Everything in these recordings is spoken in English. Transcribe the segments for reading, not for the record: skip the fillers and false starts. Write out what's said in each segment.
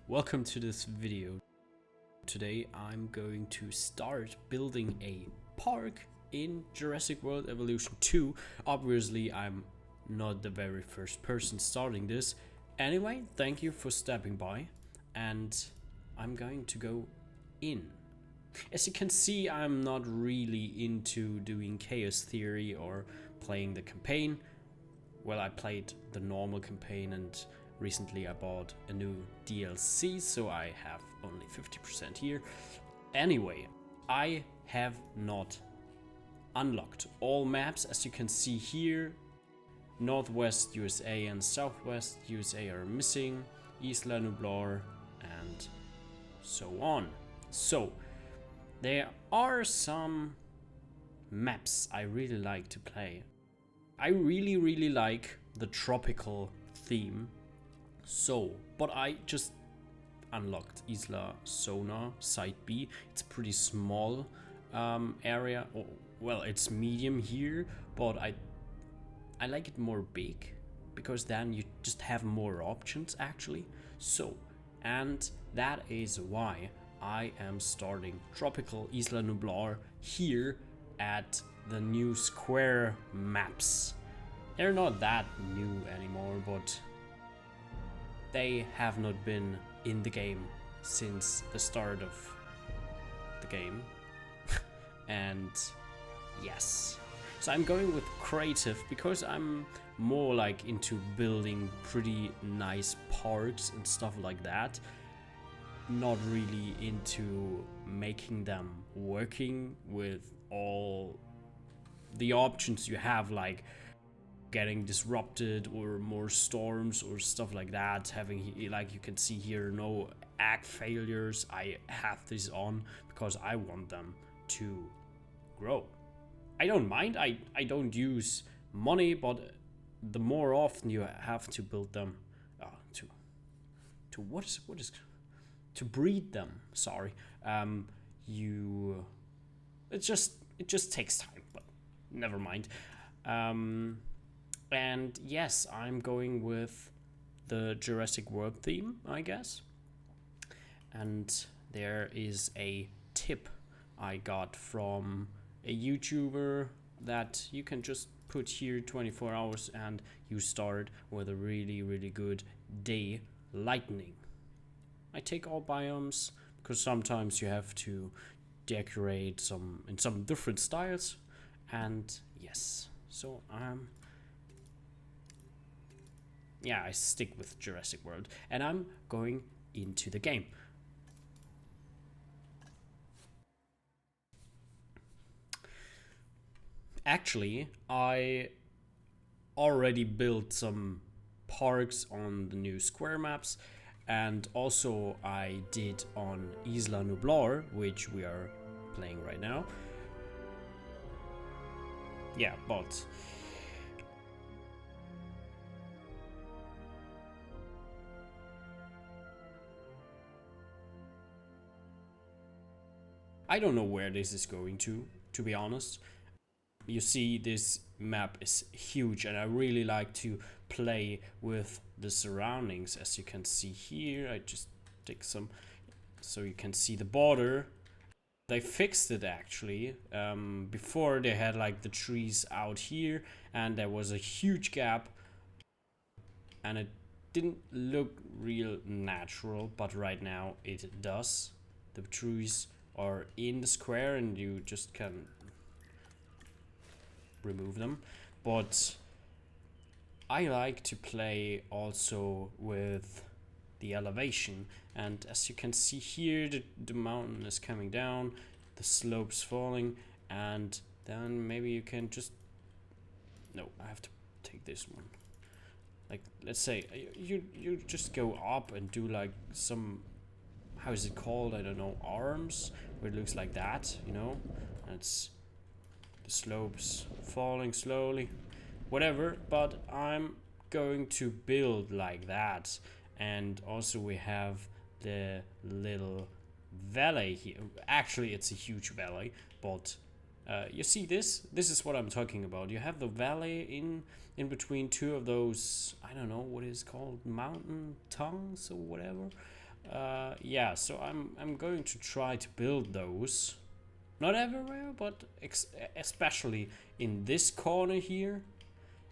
Welcome to this video. Today I'm going to start building a park in Jurassic World Evolution 2. Obviously I'm not the very first person starting this. Anyway, thank you for stopping by, and I'm going to go in. As you can see, I'm not really into doing chaos theory or playing the campaign. Well, I played the normal campaign and recently I bought a new DLC, so I have only 50% here. Anyway, I have not unlocked all maps. As you can see here, Northwest USA and Southwest USA are missing, Isla Nublar and so on. So there are some maps I really like to play. I really like the tropical theme. But I just unlocked Isla Sona Site B. It's a pretty small area. Oh, well, it's medium here, but I like it more big because then you just have more options actually. And that is why I am starting Tropical Isla Nublar here at the new square maps. They're not that new anymore, but they have not been in the game since the start of the game. And yes, so I'm going with creative because I'm more like into building pretty nice parks and stuff like that, not really into making them working with all the options you have, like getting disrupted or more storms or stuff like that. Having, like you can see here, no ag failures. I have this on because I want them to grow. I don't mind. I don't use money, but the more often you have to build them, to breed them. Sorry, it just takes time. But never mind. And yes, I'm going with the Jurassic World theme, I guess. And there is a tip I got from a YouTuber that you can just put here 24 hours and you start with a really good day lightning. I take all biomes because sometimes you have to decorate in some different styles. And yes, so yeah, I stick with Jurassic World, and I'm going into the game. Actually, I already built some parks on the new square maps, and also I did on Isla Nublar, which we are playing right now. Yeah, but I don't know where this is going to be honest. You see, this map is huge and I really like to play with the surroundings. As you can see here, I just take some so you can see the border. They fixed it actually. Before they had like the trees out here and there was a huge gap and it didn't look real natural, but right now it does. The trees are in the square and you just can remove them. But I like to play also with the elevation, and as you can see here, the mountain is coming down, the slopes falling, and then maybe you can just I have to take this one. Like, let's say you just go up and do like some, how is it called, I don't know, arms, where it looks like that, you know, and it's the slopes falling slowly, whatever. But I'm going to build like that. And also we have the little valley here. Actually, it's a huge valley, but you see this is what I'm talking about. You have the valley in between two of those, I don't know what is called, mountain tongues or whatever. Yeah, so I'm going to try to build those. Not everywhere, but especially in this corner here,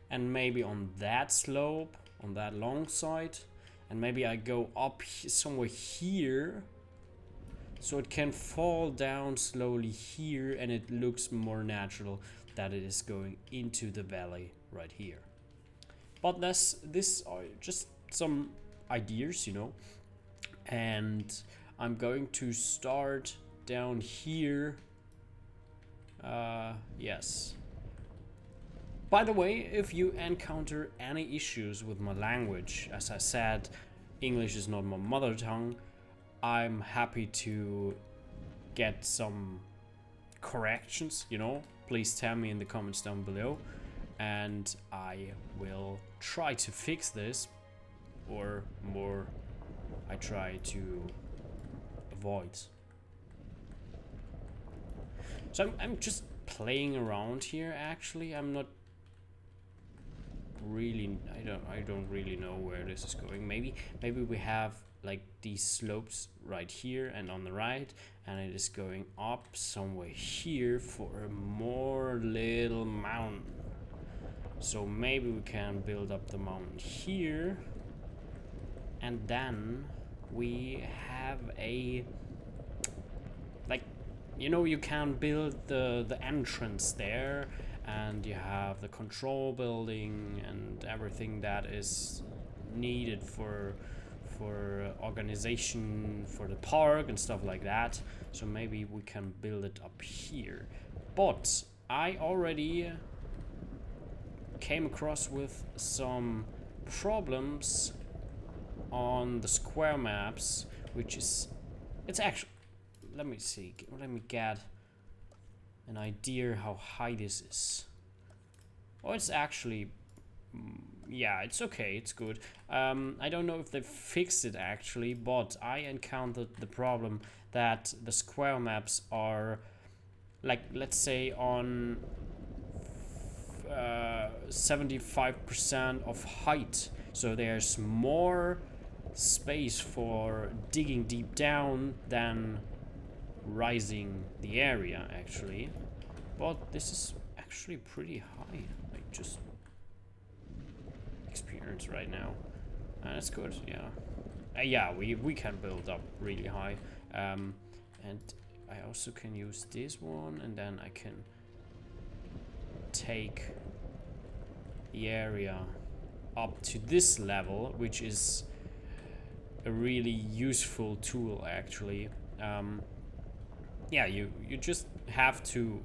and maybe on that slope, on that long side, and maybe I go up somewhere here, so it can fall down slowly here, and it looks more natural that it is going into the valley right here. But this are just some ideas, you know, and I'm going to start down here. Yes. By the way, if you encounter any issues with my language, as I said, English is not my mother tongue, I'm happy to get some corrections, you know. Please tell me in the comments down below, and I will try to fix this, or more, I try to avoid. So I'm just playing around here. Actually, I'm not really. I don't really know where this is going. Maybe we have like these slopes right here and on the right, and it is going up somewhere here for a more little mountain. So maybe we can build up the mountain here, and then we have a, like, you know, you can build the entrance there, and you have the control building and everything that is needed for organization for the park and stuff like that. So maybe we can build it up here. But I already came across with some problems on the square maps, which is, it's actually, let me see, let me get an idea how high this is. Oh, it's actually, yeah, it's okay, it's good. I don't know if they fixed it actually, but I encountered the problem that the square maps are, like, let's say on 75% of height, so there's more space for digging deep down than rising the area actually. But this is actually pretty high, like just experience right now. That's good, yeah. Yeah, we can build up really high, and I also can use this one, and then I can take the area up to this level, which is a really useful tool actually. Yeah, you just have to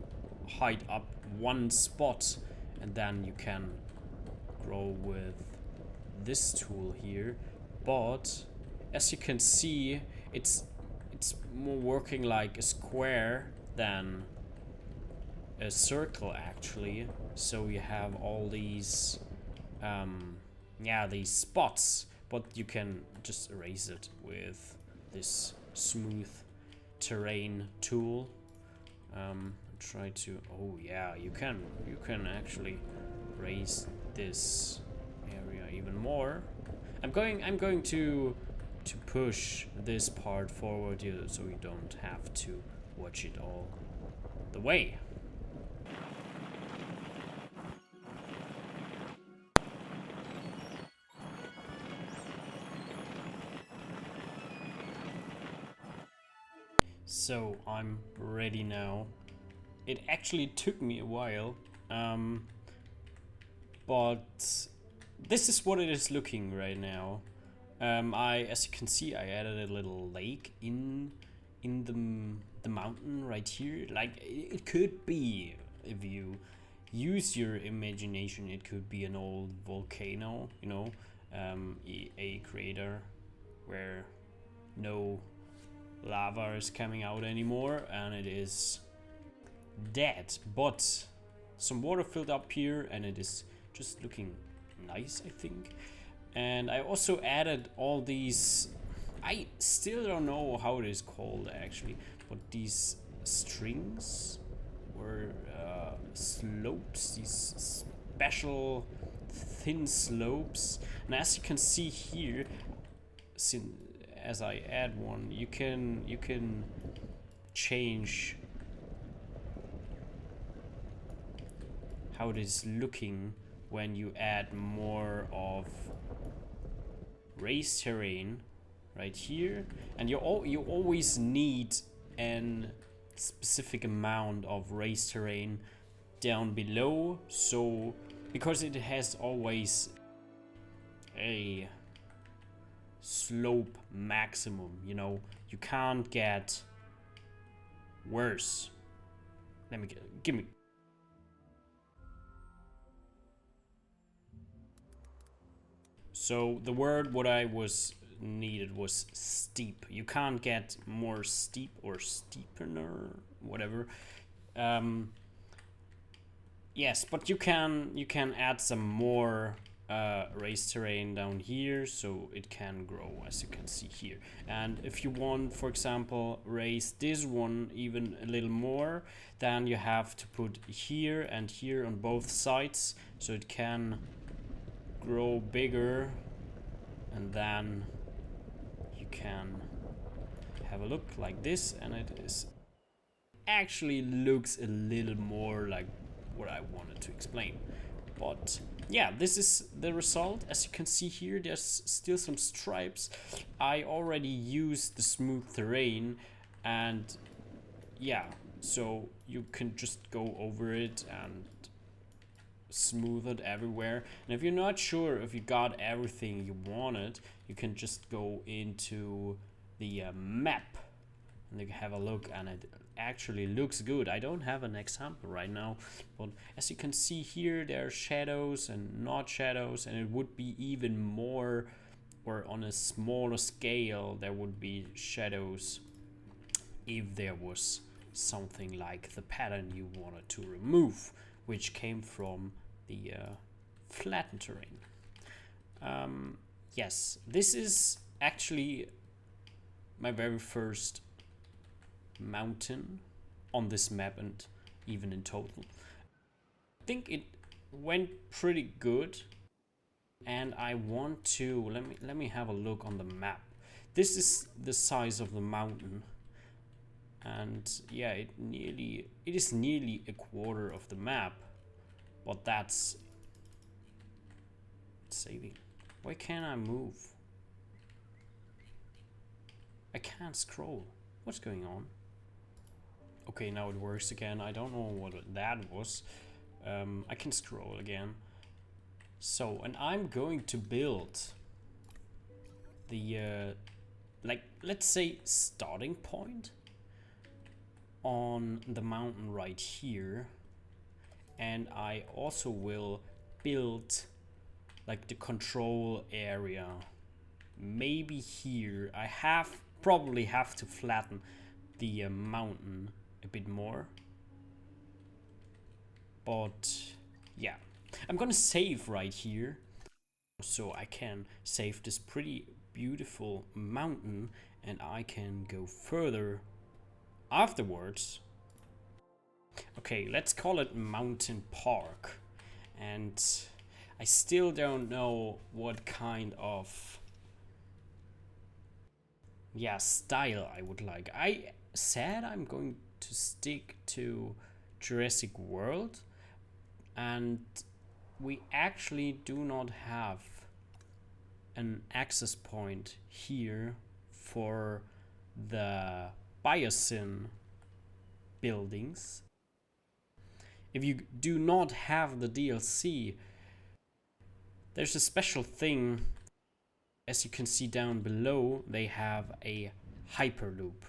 hide up one spot, and then you can grow with this tool here. But as you can see, it's more working like a square than a circle actually. So you have all these yeah, these spots, but you can just erase it with this smooth terrain tool. Try to, oh yeah, you can actually raise this area even more. I'm going to push this part forward here, so you don't have to watch it all the way. So I'm ready now. It actually took me a while, but this is what it is looking right now. As you can see, I added a little lake in the mountain right here. Like, it could be, if you use your imagination, it could be an old volcano, you know, a crater where no lava is coming out anymore and it is dead, but some water filled up here and it is just looking nice, I think. And I also added all these, I still don't know how it is called actually, but these strings or slopes, these special thin slopes. And as you can see here, as I add one, you can change how it is looking when you add more of raised terrain right here, and you always need an specific amount of raised terrain down below, so because it has always a slope maximum, you know, you can't get worse. Let me give me. So the word what I was needed was steep. You can't get more steep or steepener, whatever. Yes, but you can add some more raised terrain down here, so it can grow, as you can see here. And if you want, for example, raise this one even a little more, then you have to put here and here on both sides, so it can grow bigger, and then you can have a look like this, and it is actually looks a little more like what I wanted to explain. But yeah, this is the result. As you can see here, there's still some stripes. I already used the smooth terrain, and yeah, so you can just go over it and smooth it everywhere. And if you're not sure if you got everything you wanted, you can just go into the map and you can have a look, and it actually looks good. I don't have an example right now, but as you can see here, there are shadows and not shadows, and it would be even more, or on a smaller scale there would be shadows if there was something like the pattern you wanted to remove, which came from the flattened terrain. Yes, this is actually my very first mountain on this map, and even in total. I think it went pretty good, and I want to let me have a look on the map. This is the size of the mountain, and yeah, it is nearly a quarter of the map, but that's saving. Why can't I move? I can't scroll. What's going on? Okay, now it works again. I don't know what that was. I can scroll again. So, and I'm going to build the like, let's say, starting point on the mountain right here, and I also will build like the control area maybe here. I probably have to flatten the mountain a bit more, but yeah, I'm gonna save right here so I can save this pretty beautiful mountain, and I can go further afterwards. Okay, let's call it Mountain Park, and I still don't know what kind of style I would like. I said I'm going to stick to Jurassic World, and we actually do not have an access point here for the biosyn buildings. If you do not have the DLC, there's a special thing. As you can see down below, they have a hyperloop,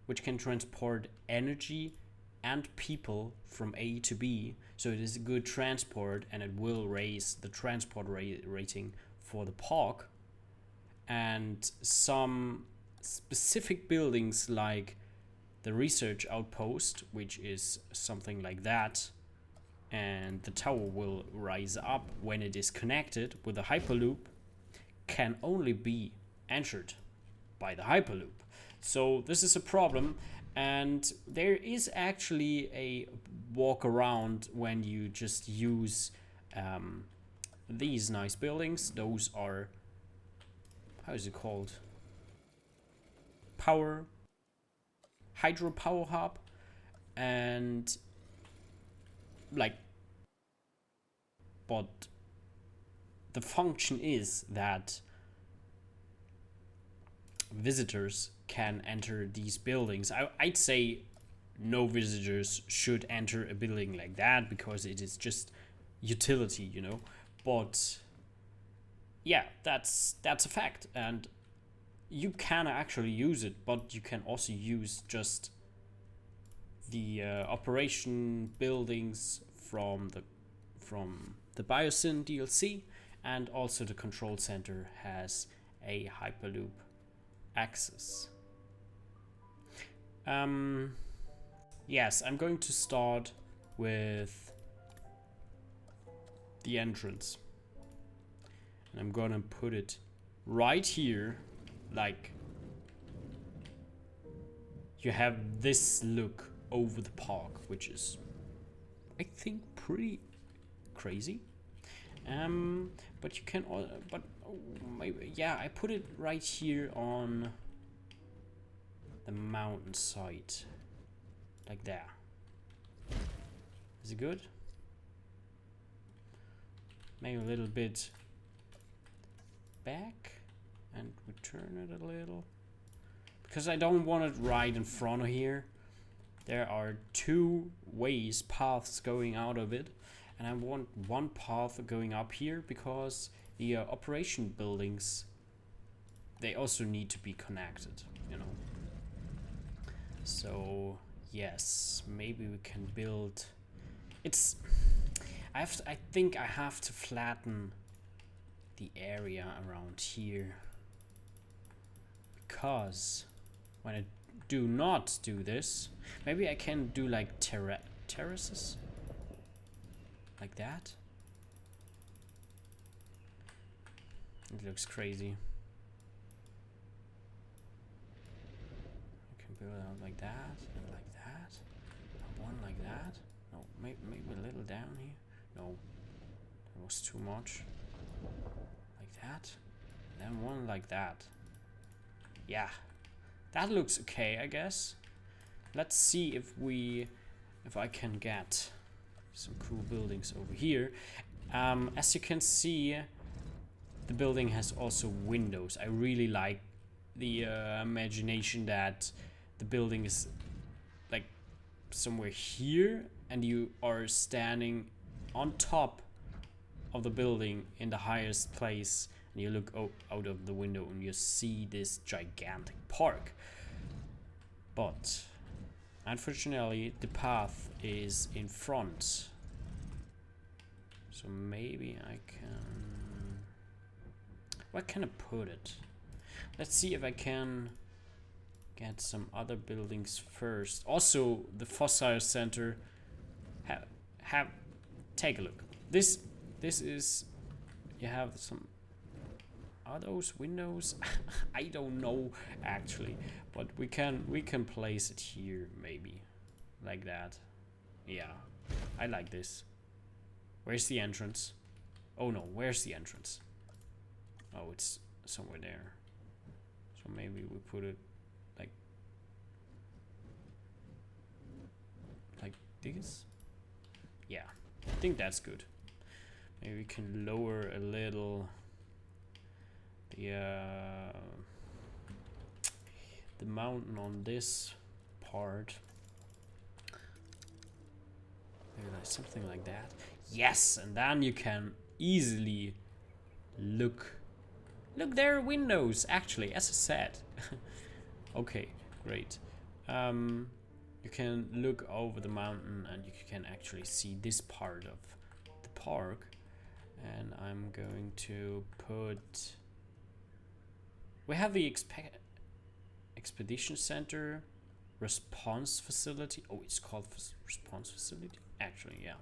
which can transport energy and people from A to B. So it is a good transport, and it will raise the transport rating for the park. And some specific buildings like the research outpost, which is something like that, and the tower will rise up when it is connected with the hyperloop, can only be entered by the hyperloop. So this is a problem, and there is actually a walk around when you just use these nice buildings. Those are how is it called? Hydropower hub, and like, but the function is that visitors can enter these buildings. I'd say no visitors should enter a building like that because it is just utility, you know. But yeah, that's a fact, and you can actually use it, but you can also use just the operation buildings from the Biosyn DLC, and also the control center has a Hyperloop access. Yes, I'm going to start with the entrance, and I'm gonna put it right here, like you have this look over the park, which is, I think, pretty crazy. But you can, but maybe, yeah, I put it right here on the mountainside, like that. Is it good? Maybe a little bit back and return it a little, because I don't want it right in front of here. There are two paths going out of it, and I want one path going up here because the operation buildings, they also need to be connected, you know. So yes, maybe we can build. I think I have to flatten the area around here, because when I do not do this, maybe I can do like terraces like that. It looks crazy. I can build it out like that and like that, and one like that. No, maybe a little down here. No, that was too much. Like that, and then one like that. Yeah, that looks okay, I guess. Let's see if I can get some cool buildings over here. As you can see, the building has also windows. I really like the imagination that the building is like somewhere here, and you are standing on top of the building in the highest place, and you look out of the window and you see this gigantic park. But unfortunately the path is in front, so maybe I can, where can I put it? Let's see if I can get some other buildings first. Also, the fossil center, take a look. This is, you have some, are those windows? I don't know actually, but we can place it here, maybe like that. Yeah, I like this. Where's the entrance? Oh no, where's the entrance? Oh, it's somewhere there. So maybe we put it like this. Yeah, I think that's good. Maybe we can lower a little the mountain on this part. Maybe like something like that. Yes, and then you can easily look. Look, there are windows actually, as I said. Okay, great. You can look over the mountain and you can actually see this part of the park. And I'm going to put, we have the expedition center, response facility. Oh, it's called response facility actually, yeah.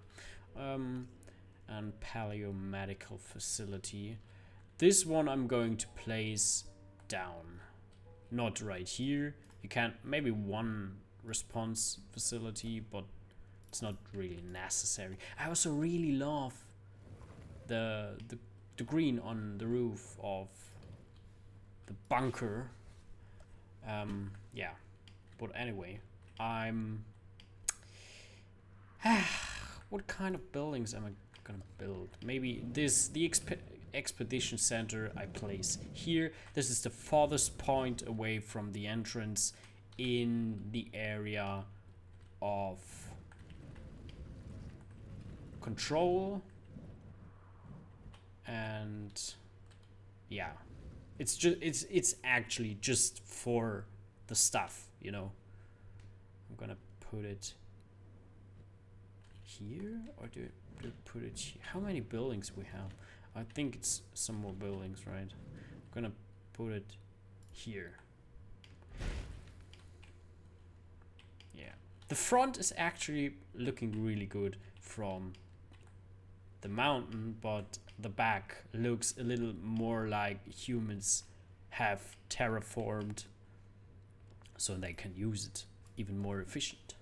And paleomedical facility. This one I'm going to place down, not right here. You can maybe one response facility, but it's not really necessary. I also really love the green on the roof of the bunker. Yeah, but anyway, what kind of buildings am I gonna build? Maybe the expedition center I place here. This is the farthest point away from the entrance in the area of control. And yeah, it's actually just for the stuff, you know. I'm gonna put it here, or do I put it here? How many buildings we have? I think it's some more buildings, right? I'm gonna put it here. Yeah, the front is actually looking really good from the mountain, but the back looks a little more like humans have terraformed so they can use it even more efficient.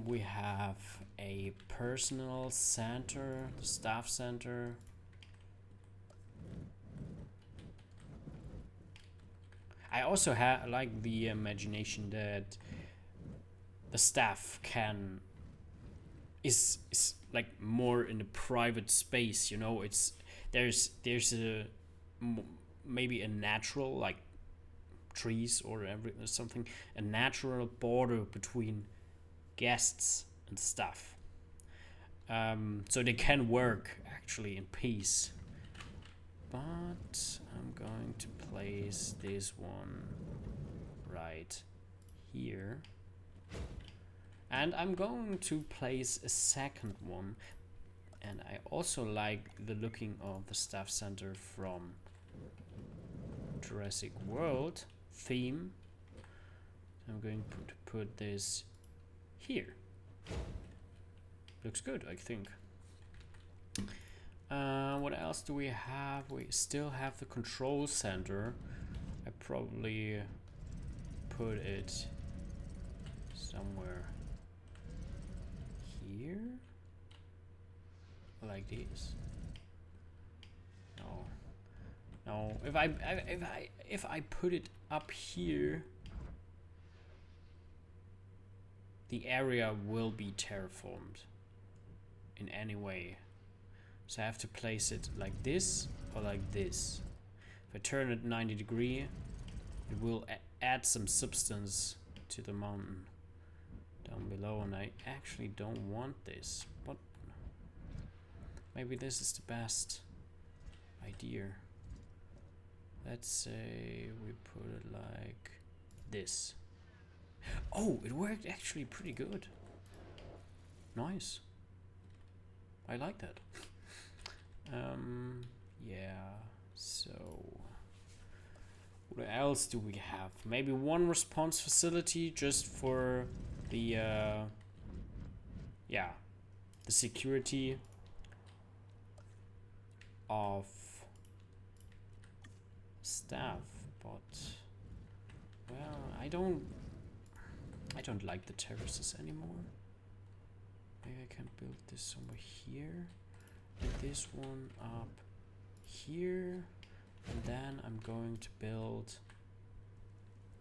We have a personal center, the staff center. I also like the imagination that the staff is like more in a private space, you know. There's a maybe a natural, like trees or something, a natural border between guests and stuff, so they can work actually in peace. But I'm going to place this one right here. And I'm going to place a second one. And I also like the looking of the staff center from Jurassic World theme. I'm going to put this here. Looks good, I think. What else do we have? We still have the control center. I probably put it somewhere here, like this. No. If I put it up here, the area will be terraformed in any way. So I have to place it like this or like this. If I turn it 90 degrees, it will add some substance to the mountain down below, and I actually don't want this, but maybe this is the best idea. Let's say we put it like this. Oh, it worked actually pretty good. Nice. I like that. Yeah, so what else do we have? Maybe one response facility just for the the security of staff, but well, I don't like the terraces anymore. Maybe I can build this somewhere here, and this one up here, and then I'm going to build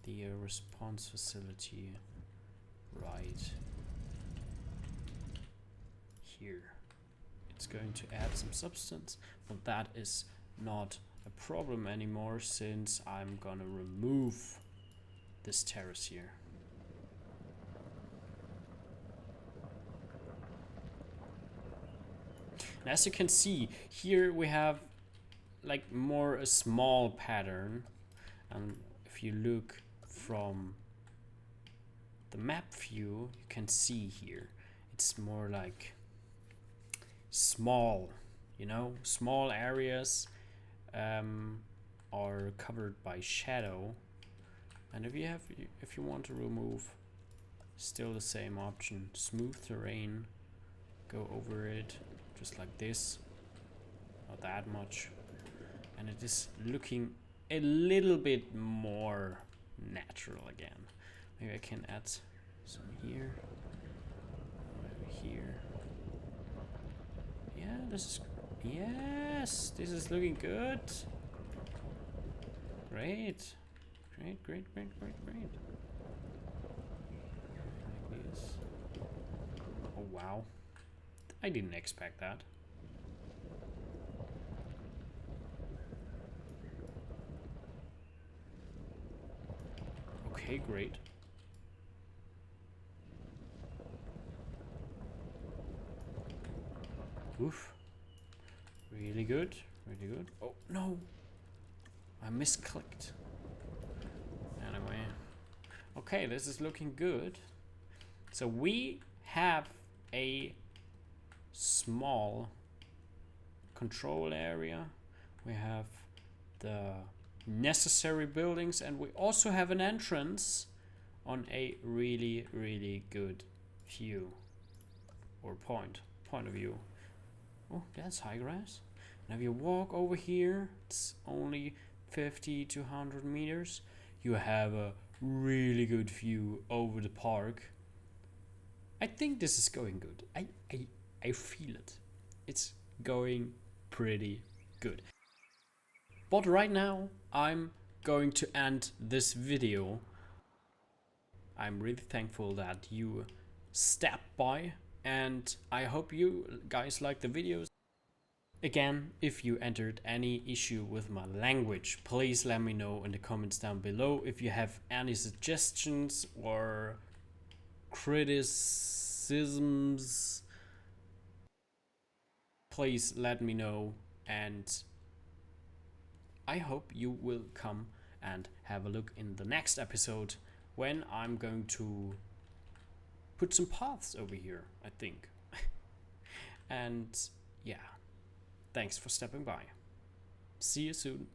the response facility right here. It's going to add some substance, but that is not a problem anymore since I'm gonna remove this terrace here. And as you can see, here we have like more a small pattern. And if you look from the map view, you can see here, it's more like small, you know, small areas are covered by shadow. And if you want to remove, still the same option, smooth terrain, go over it just like this, not that much, and it is looking a little bit more natural again. Maybe I can add some here, over here. Yeah, this is looking good. Great. Great, great, great, great, great. Like this. Oh wow. I didn't expect that. Okay, great. Oof. Really good. Really good. Oh, no. I misclicked. Anyway. Okay, this is looking good. So we have a small control area. We have the necessary buildings, and we also have an entrance on a really, really good view or point of view. Oh, that's high grass. Now if you walk over here, it's only 50 to 100 meters. You have a really good view over the park. I think this is going good. I feel it. It's going pretty good. But right now, I'm going to end this video. I'm really thankful that you stepped by, and I hope you guys like the videos. Again, if you entered any issue with my language, please let me know in the comments down below. If you have any suggestions or criticisms, please let me know, and I hope you will come and have a look in the next episode when I'm going to put some paths over here, I think. And yeah, thanks for stepping by. See you soon.